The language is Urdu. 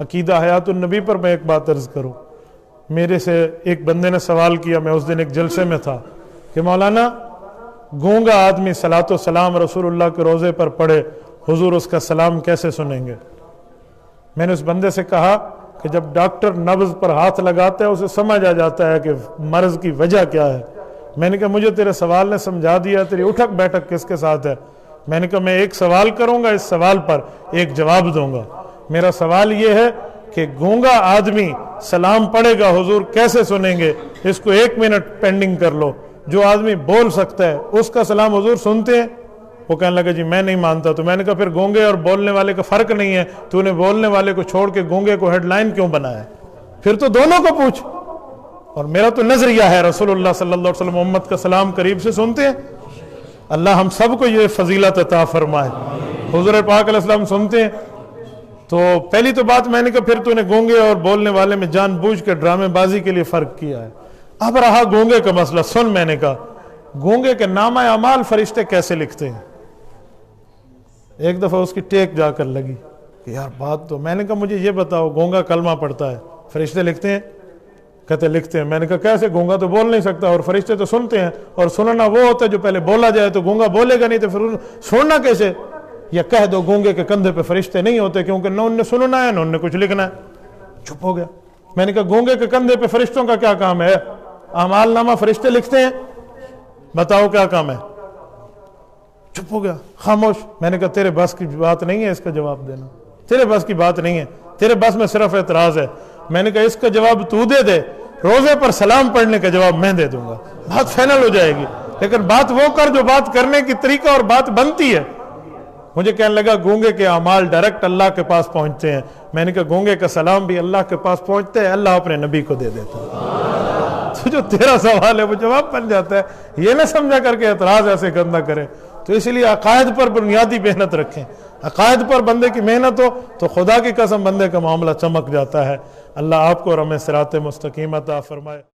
عقیدہ حیات النبی پر میں ایک بات عرض کروں. میرے سے ایک بندے نے سوال کیا، میں اس دن ایک جلسے میں تھا، کہ مولانا گونگا آدمی صلاۃ و سلام رسول اللہ کے روضے پر پڑھے، حضور اس کا سلام کیسے سنیں گے؟ میں نے اس بندے سے کہا کہ جب ڈاکٹر نبض پر ہاتھ لگاتا ہے اسے سمجھ آ جاتا ہے کہ مرض کی وجہ کیا ہے. میں نے کہا مجھے تیرے سوال نے سمجھا دیا، تیری اٹھک بیٹھک کس کے ساتھ ہے؟ میں نے کہا میں ایک سوال کروں گا، اس سوال پر ایک جواب دوں گا. میرا سوال یہ ہے کہ گونگا آدمی سلام پڑھے گا حضور کیسے سنیں گے؟ اس کو 1 منٹ پینڈنگ کر لو. جو آدمی بول سکتا ہے اس کا سلام حضور سنتے ہیں؟ وہ کہنے لگا جی میں نہیں مانتا. تو میں نے کہا پھر گونگے اور بولنے والے کا فرق نہیں ہے، تو نے بولنے والے کو چھوڑ کے گونگے کو ہیڈ لائن کیوں بنایا؟ پھر تو دونوں کو پوچھ. اور میرا تو نظریہ ہے رسول اللہ صلی اللہ علیہ وسلم امت کا سلام قریب سے سنتے ہیں. اللہ ہم سب کو یہ فضیلت عطا فرمائے. حضور پاک علیہ السلام سنتے ہیں. تو پہلی تو بات میں نے کہا پھر تو نے گونگے اور بولنے والے میں جان بوجھ کے ڈرامے بازی کے لیے فرق کیا ہے. اب رہا گونگے کا مسئلہ. سن، میں نے کہا گونگے کے نامہ اعمال فرشتے کیسے لکھتے ہیں؟ ایک دفعہ اس کی ٹیک جا کر لگی کہ یار بات تو. میں نے کہا مجھے یہ بتاؤ گونگا کلمہ پڑھتا ہے، فرشتے لکھتے ہیں؟ کہتے لکھتے ہیں. میں نے کہا کیسے؟ گونگا تو بول نہیں سکتا اور فرشتے تو سنتے ہیں، اور سننا وہ ہوتا ہے جو پہلے بولا جائے، تو گونگا بولے گا نہیں تو پھر سننا کیسے؟ یا کہہ دو گونگے کے کندھے پہ فرشتے نہیں ہوتے کیونکہ نہ انہیں سننا ہے نہ انہیں کچھ لکھنا ہے. چپ ہو گیا. میں نے کہا گونگے کے کندھے پہ فرشتوں کا کیا کام ہے؟ اعمال نامہ فرشتے لکھتے ہیں، بتاؤ کیا کام ہے؟ چپ ہو گیا، خاموش. میں نے کہا تیرے بس کی بات نہیں ہے اس کا جواب دینا، تیرے بس کی بات نہیں ہے، تیرے بس میں صرف اعتراض ہے. میں نے کہا اس کا جواب تو دے، روزے پر سلام پڑھنے کا جواب میں دے دوں گا، بات فائنل ہو جائے گی. لیکن بات وہ کر جو بات کرنے کی طریقہ اور بات بنتی ہے. مجھے کہنے لگا گونگے کے اعمال ڈائریکٹ اللہ کے پاس پہنچتے ہیں. میں نے کہا گونگے کا سلام بھی اللہ کے پاس پہنچتا ہے، اللہ اپنے نبی کو دے دیتا ہے. تو جو تیرا سوال ہے وہ جواب بن جاتا ہے. یہ نہ سمجھا کر کے اعتراض ایسے گندہ کرے. تو اس لیے عقائد پر بنیادی محنت رکھیں. عقائد پر بندے کی محنت ہو تو خدا کی قسم بندے کا معاملہ چمک جاتا ہے. اللہ آپ کو اور ہمیں صراط مستقیم عطا فرمائے.